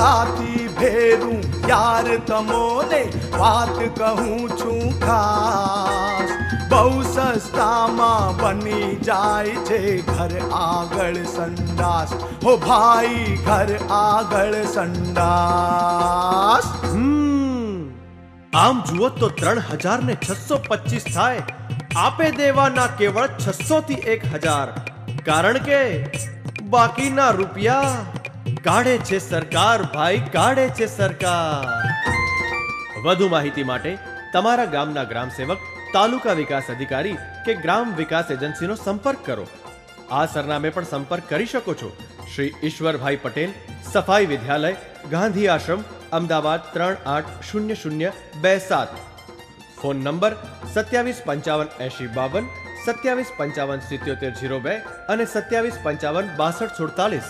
સાથી ભેરું યાર તમોને વાત કહું છું ખાસ, બહુ સસ્તામાં બની જાય છે ઘર આગળ સંડાસ, હો ભાઈ ઘર આગળ સંડાસ. આમ જુઓ તો 3,625 થાય. આપે દેવાના કેવળ 600 થી 1,000, કારણ કે બાકીના રૂપિયા કાઢે છે સરકાર ભાઈ, કાઢે છે સરકાર. વધુ માહિતી માટે તમારા ગામના ગ્રામ સેવક, તાલુકા વિકાસ અધિકારી કે ગ્રામ વિકાસ એજન્સીનો સંપર્ક કરો. આ સરનામે પણ સંપર્ક કરી શકો છો. શ્રી ઈશ્વરભાઈ પટેલ, સફાઈ વિદ્યાલય, ગાંધી આશ્રમ, અમદાવાદ 380027. ફોન નંબર 27558052, 27557702 અને 27556246.